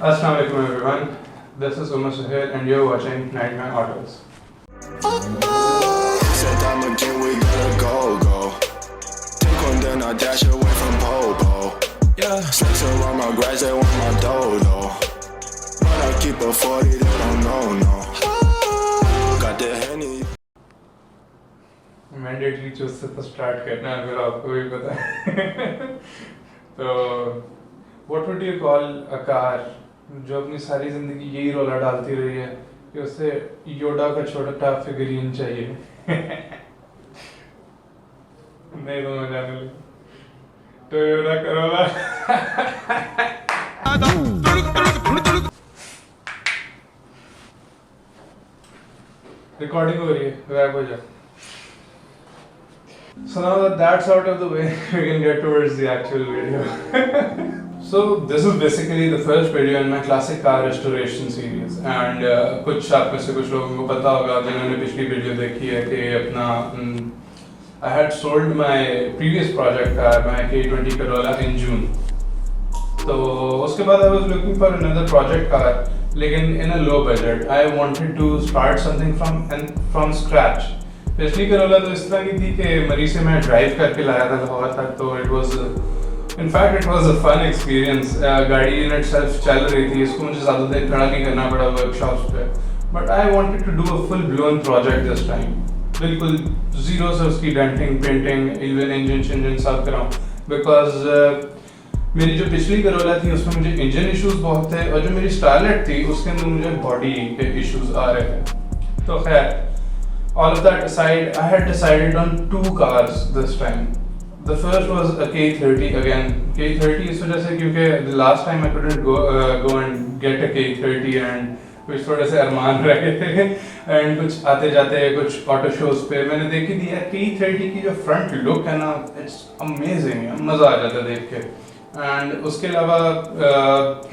Assalamualaikum everyone. This is Umar Suhail and you're watching 99 Autos. Said I'm again, we gotta go. Take one, then I dash away from Popo. Yeah, snakes around my grass, they want my dodo. But I keep a 40, they don't know, no. Got the Henny. Mandatory choose से तो start करना है, फिर आपको भी पता है. तो what would you call a car जो अपनी सारी जिंदगी यही रोला डालती रही है कि उसे योडा का छोटा फिगरीन चाहिए. नहीं तो मजा नहीं. Toyota Corolla. रिकॉर्डिंग हो रही है, गायब हो जा. So now that that's out of the way, we can get towards the actual video. So this is basically the first video in my classic car restoration series, and कुछ आप में से कुछ लोगों को पता होगा जिन्होंने पिछली वीडियो देखी है कि अपना I had sold my previous project car, my K20 Corolla in June. तो उसके बाद I was looking for another project car, लेकिन in a low budget. I wanted to start something from scratch. पिछली Corolla तो इस तरह की थी कि मरी से मैं ड्राइव करके लाया था लाहौर तक, तो it was a fun experience. गाड़ी इन इटसेल्फ चल रही थी, इसको मुझे ज़्यादा देर खड़ा नहीं करना पड़ा वर्कशॉप्स पे. But I wanted to do a full blown project this time, बिल्कुल जीरो से उसकी डेंटिंग पेंटिंग इवन इंजन सब कराऊँ. बिकॉज मेरी जो पिछली करोला थी उसमें मुझे इंजन इश्यूज बहुत थे, और जो मेरी स्टारलेट थी उसके अंदर मुझे बॉडी के इश्यूज आ रहे थे. तो खैर, all of that aside, I had decided on two cars this time. The first was a K30 again. K30 इस वजह से क्योंकि the last time I couldn't go and get a K30 and कुछ थोड़े से अरमान रह गए थे, and कुछ आते जाते कुछ ऑटो शोज पे मैंने देखी थी यार K30 की जो फ्रंट लुक है ना, it's amazing है, मज़ा आ जाता है देख के. एंड उसके अलावा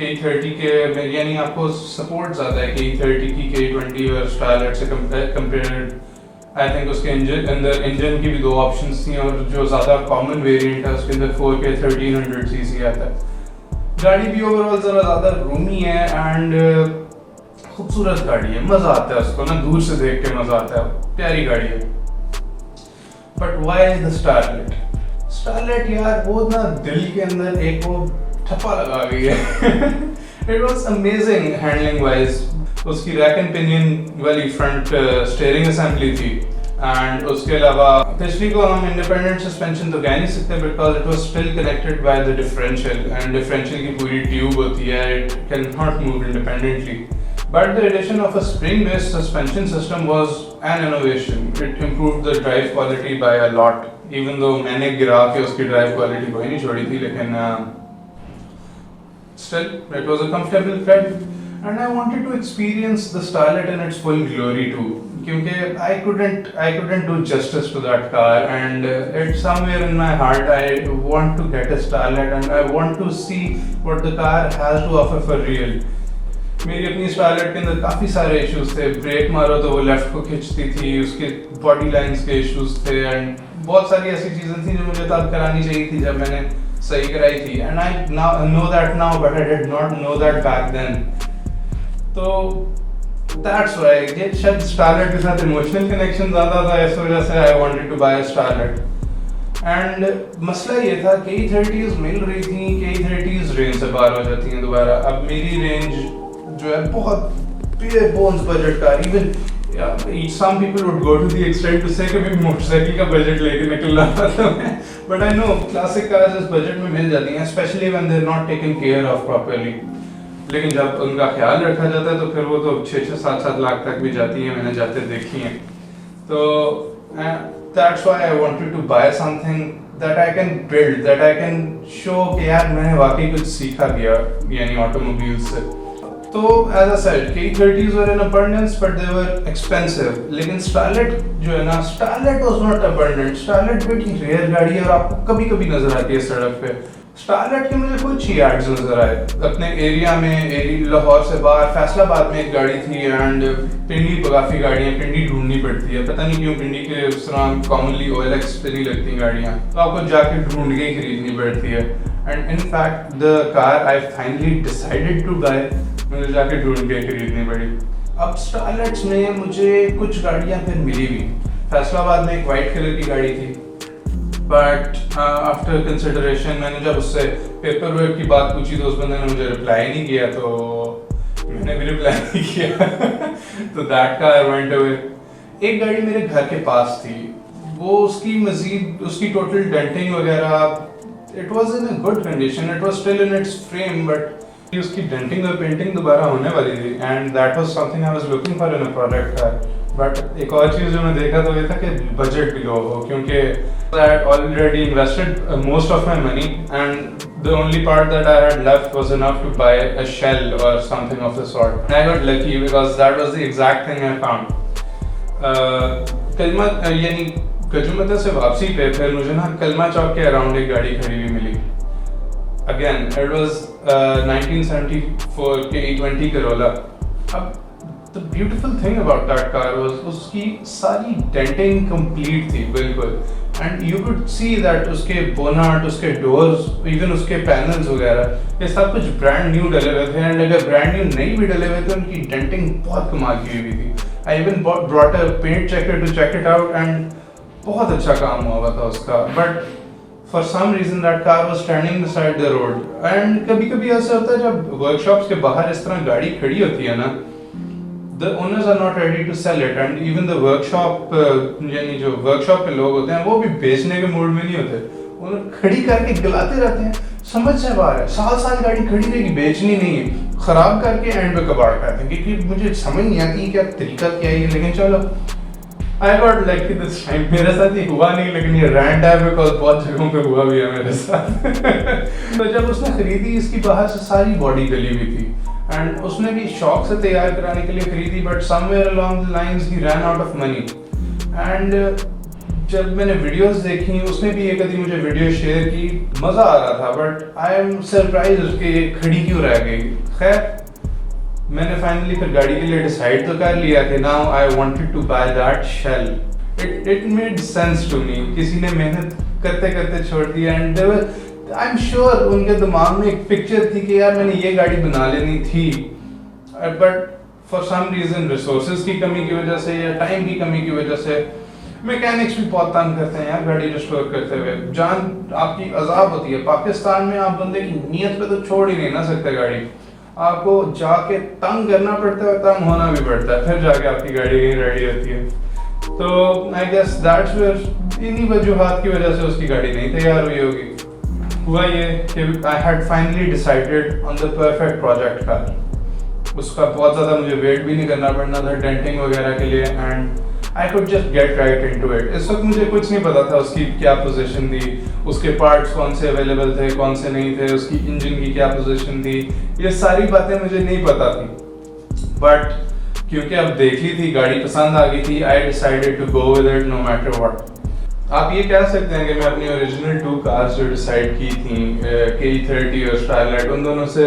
K30 के यानी आपको सपोर्ट ज़्यादा है K30 की K20 और स्टारलेट से कंपेयर्ड. आई थिंक उसके अंदर इंजन की भी दो ऑप्शंस थी, और जो ज़्यादा कॉमन वेरिएंट है उसके अंदर 4K 1300 cc आता है. गाड़ी भी ओवरऑल ज़रा ज़्यादा रूमी है एंड खूबसूरत गाड़ी है, मज़ा आता है उसको ना, दूर से देख के मज़ा आता है, प्यारी गाड़ी है. बट वाई द स्टारलेट यार, वो ना दिल के अंदर एक वो ठप्पा लगा गई है. It was amazing handling wise. उसकी रैक एंड पिनियन वाली फ्रंट स्टीयरिंग असेंबली थी, एंड उसके अलावा पिछली को हम इंडिपेंडेंट सस्पेंशन तो कह नहीं सकते because it was still connected by the differential, and differential की पूरी ट्यूब होती है, it can not move independently. But the addition of a spring-based suspension system was an innovation. It improved the drive quality by a lot. Even though मैंने गिरा के उसकी drive quality कोई नहीं छोड़ी थी, लेकिन still it was a comfortable ride. And I wanted to experience the Starlet in its full glory too. क्योंकि I couldn't do justice to that car, and it's somewhere in my heart I want to get a Starlet and I want to see what the car has to offer for real. मेरी अपनी starlet के अंदर काफ़ी सारे issues थे. Break मारो तो वो लेफ्ट को खींचती थी, उसके बॉडी लाइंस के इश्यूज थे, एंड बहुत सारी ऐसी चीज़ें थी जो मुझे तब करानी चाहिए थी जब मैंने सही कराई थी. And I know that now but I did not know that back then. तो दैट्स व्हाई ये शायद स्टारलेट के साथ इमोशनल कनेक्शन ज़्यादा था, इस वजह से I wanted to buy Starlet. And मसला ये था K30s मिल रही थी, K30s रेंज से बाहर हो जाती हैं दोबारा. अब मेरी रेंज जो है बहुत bare bones बजट का, even some people would go to the extent to say कि भी मोटरसाइकिल का बजट लेके निकलना था. But I know classic cars इस बजट में मिल जाती हैं, especially when they're not taken care of properly. लेकिन जब उनका ख्याल रखा जाता है तो फिर वो तो 6-7 लाख तक भी जाती हैं, मैंने जाते देखी हैं. तो that's why I wanted to buy something that I can build, that I can show कि यार मैंने वाकई कुछ सीखा गया यानी ऑटोमोबाइल से. तो as I said, K30s were in abundance but they were expensive. लेकिन Starlet जो है ना, Starlet was not abundant. Starlet बड़ी रेयर गाड़ी है और आपको कभी-कभी नजर आती है सड़क पे. Starlet के मुझे कुछ ही एड्स नजर आए अपने एरिया में. लाहौर से बाहर फैसलाबाद में एक गाड़ी थी, एंड पिंडी पर काफ़ी गाड़ियाँ पिंडी ढूंढनी पड़ती है. पता नहीं क्यों पिंडी के उस तरह कॉमनली OLX पे नहीं लगती गाड़ियाँ, तो आपको जाके ढूंढ के ही खरीदनी पड़ती है. And in fact the car I finally decided to buy, मुझे जाके ढूंढ के खरीदनी पड़ी। अब स्टारलेट्स में मुझे कुछ गाड़ियाँ फिर मिली भी। फैसलाबाद में एक वाइट कलर की गाड़ी थी, बट आफ्टर कंसिडरेशन मैंने जब उससे पेपर वर्क की बात पूछी तो उस बंदे ने मुझे रिप्लाई नहीं किया, तो मैंने भी रिप्लाई नहीं किया तो दैट कार वेंट अवे। एक गाड़ी मेरे घर के पास थी, वो उसकी टोटल डेंटिंग वगैरह it was in a good condition, it was still in its frame, but उसकी डेंटिंग और पेंटिंग दोबारा होने वाली थी and that was something I was looking for in a product car. But एक और चीज़ जो मैं देखा तो ये था कि बजट भी लो हो, क्योंकि I had already invested most of my money and the only part that I had left was enough to buy a shell or something of the sort. And I got lucky because that was the exact thing I found. कलमा यानी गजुमता से वापसी पे फिर मुझे ना कलमा चौक के अराउंड एक गाड़ी खड़ी हुई मिली। Again, it was 1974 के E20 corolla. अब the beautiful thing about that car was उसकी सारी डेंटिंग कंप्लीट थी बिल्कुल, and you could see that उसके बोनट, उसके डोर्स, इवन उसके पैनल्स वगैरह ये सब कुछ ब्रांड न्यू डले हुए थे, एंड अगर ब्रांड न्यू नहीं भी डले हुए थे उनकी डेंटिंग बहुत कमाल की हुई थी। I even brought a paint checker to check it out and बहुत अच्छा काम हुआ था उसका। But for some reason that car was standing beside the road, and कभी कभी ऐसा होता है जब वर्कशॉप्स के बाहर इस तरह गाड़ी खड़ी होती है ना, the owners are not ready to sell it, and even the workshop यानी जो वर्कशॉप के लोग होते हैं वो भी बेचने के मूड में नहीं होते, उन्हें खड़ी करके गलाते रहते हैं। समझ से बाहर है, साल गाड़ी खड़ी रहेगी, बेचनी नहीं है, खराब करके एंड पे कबाड़ करते हैं, क्योंकि मुझे समझ नहीं आती क्या तरीका क्या है। लेकिन चलो I got lucky this time, मेरे साथ ये हुआ नहीं, लेकिन ये रैंट है बिकॉज बहुत जगहों पे हुआ भी है मेरे साथ तो जब उसने खरीदी, इसकी बाहर से सारी बॉडी गली हुई थी एंड उसने भी शौक से तैयार कराने के लिए खरीदी, but somewhere along the lines he ran out of money. And जब मैंने वीडियोस देखी, उसने भी एक आधी मुझे वीडियो शेयर की, मज़ा आ रहा था, बट आई एम सरप्राइज कि खड़ी क्यों रह गई। खैर मैंने फाइनली फिर गाड़ी के लिए डिसाइड तो कर लिया कि now I wanted to buy that shell. It made sense to me, किसी ने मेहनत करते करते छोड़ दिया, एंड आई एम श्योर उनके दिमाग में एक पिक्चर थी कि यार मैंने ये गाड़ी बना लेनी थी, but for some reason resources की कमी की वजह से या टाइम की कमी की वजह से मैकेनिक्स भी बहुत तंग करते हैं यार गाड़ी रिस्टोर करते हुए, जान आपकी अजाब होती है। पाकिस्तान में आप बंदे की नीयत पे तो छोड़ ही नहीं ना सकते गाड़ी, आपको जाके तंग करना पड़ता है, तंग होना भी पड़ता है, फिर जाके आपकी गाड़ी कहीं रेडी होती है। तो आई गेस दैट्स वेयर इन्हीं वजूहात की वजह से उसकी गाड़ी नहीं तैयार हुई होगी। हुआ ये कि I had finally decided on the perfect project car. उसका बहुत ज़्यादा मुझे वेट भी नहीं करना पड़ना था डेंटिंग वगैरह के लिए, and I could just get right into it. इस वक्त मुझे कुछ नहीं पता था उसकी क्या पोजीशन थी, उसके पार्ट्स कौन से अवेलेबल थे, कौन से नहीं थे, उसकी इंजन की क्या पोजीशन थी, ये सारी बातें मुझे नहीं पता थी। बट क्योंकि अब देख ली थी, गाड़ी पसंद आ गई थी, I decided to go with it no matter what. आप ये कह सकते हैं कि मैं अपनी ओरिजिनल 2 कार्स जो डिसाइड की थी, KE30 और स्टारलाइट, उन दोनों से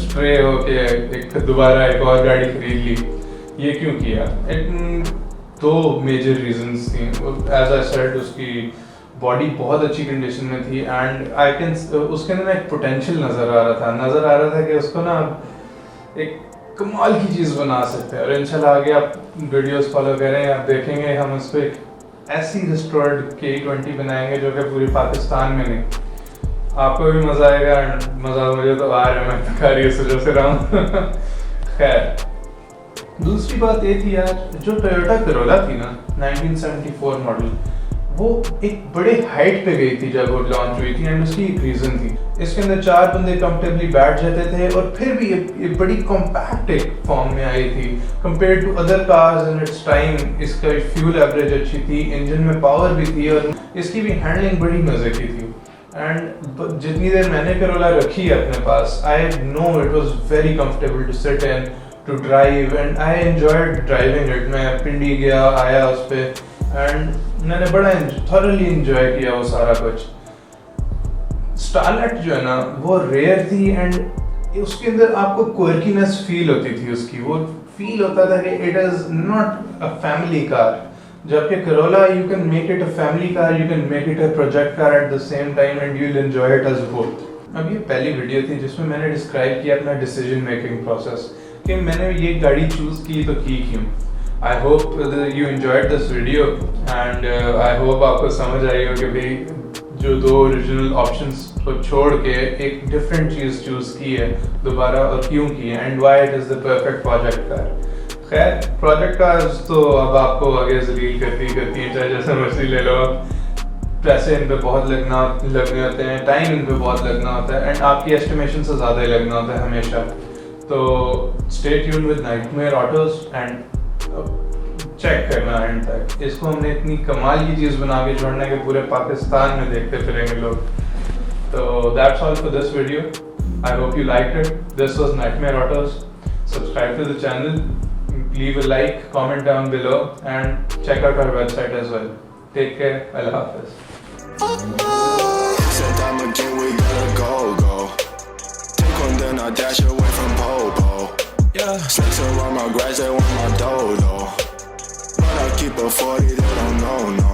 स्ट्रे होके एक दोबारा एक और गाड़ी खरीद ली। ये क्यों किया? 2 मेजर रीजंस थी। एज आई सेड, उसकी बॉडी बहुत अच्छी कंडीशन में थी, एंड आई कैन उसके अंदर एक पोटेंशियल नज़र आ रहा था कि उसको ना एक कमाल की चीज़ बना सकते हैं। और इंशाल्लाह आगे आप वीडियोस फॉलो करें, आप देखेंगे हम उस पर ऐसी रिस्टोर्ड KE20 बनाएंगे जो कि पूरी पाकिस्तान में नहीं। आपको भी मज़ा आएगा, मज़ा मुझे तो आ रहा है, मैं तो कार्य सोच रहा हूँ खैर दूसरी बात ये थी यार, जो टोयोटा करोला थी ना 1974 मॉडल, वो एक बड़े हाइट पे गई थी जब वो लॉन्च हुई थी, एंड उसकी एक रीज़न थी। इसके अंदर 4 बंदे कंफर्टेबली बैठ जाते थे, और फिर भी ये बड़ी कॉम्पैक्ट एक फॉर्म में आई थी compare to other cars in its time. इसका फ्यूल एवरेज अच्छी थी, इंजन में पावर भी थी, और इसकी भी हैंडलिंग बड़ी मज़े की थी। एंड जितनी देर मैंने करोला रखी है अपने पास, I know it was very comfortable to sit in, to drive, and I enjoyed driving it. मैं पिंडी गया आया उस पर, एंड मैंने बड़ा थॉरली एंजॉय किया वो सारा कुछ। स्टारलेट जो है ना वो रेयर थी, एंड उसके अंदर आपको क्वर्कीनेस फील होती थी उसकी, वो फील होता था कि it is not a family car. जबकि Corolla you can make it a family car, you can make it a project car at the same time, and you will enjoy it as both. अब ये पहली video थी जिसमें मैंने describe किया अपना decision making process कि मैंने ये गाड़ी चूज़ की तो की क्यों। आई hope you enjoyed this video and I hope आपको समझ आई हो कि भाई जो दो ओरिजिनल ऑप्शंस को छोड़ के एक डिफरेंट चीज़ चूज़ की है दोबारा और क्यों की है and why it is the perfect project car. खैर प्रोजेक्ट कार्स तो अब आपको आगे जलील करती है, चाहे जैसे मर्जी ले लो आप। पैसे इन पे बहुत लगने होते हैं, टाइम इन पे बहुत लगना होता है एंड आपकी एस्टिमेशन से ज़्यादा ही लगना होता है हमेशा। तो stay tune with Nightmare Autos and check करना एंड तक। इसको हमने इतनी कमाल की चीज़ बना के छोड़ना है कि पूरे पाकिस्तान में देखते फिरेंगे लोग। तो that's all for this video. I hope you like it. This was Nightmare Autos. Subscribe to the channel, leave a like, comment down below and check out our website as well. Take care. Allah Hafiz. Said I'm again, we gotta go. Take one, then I dash away from Popo. Yeah, snakes around my grass, they want my dodo. But I keep a 40, they don't know, no.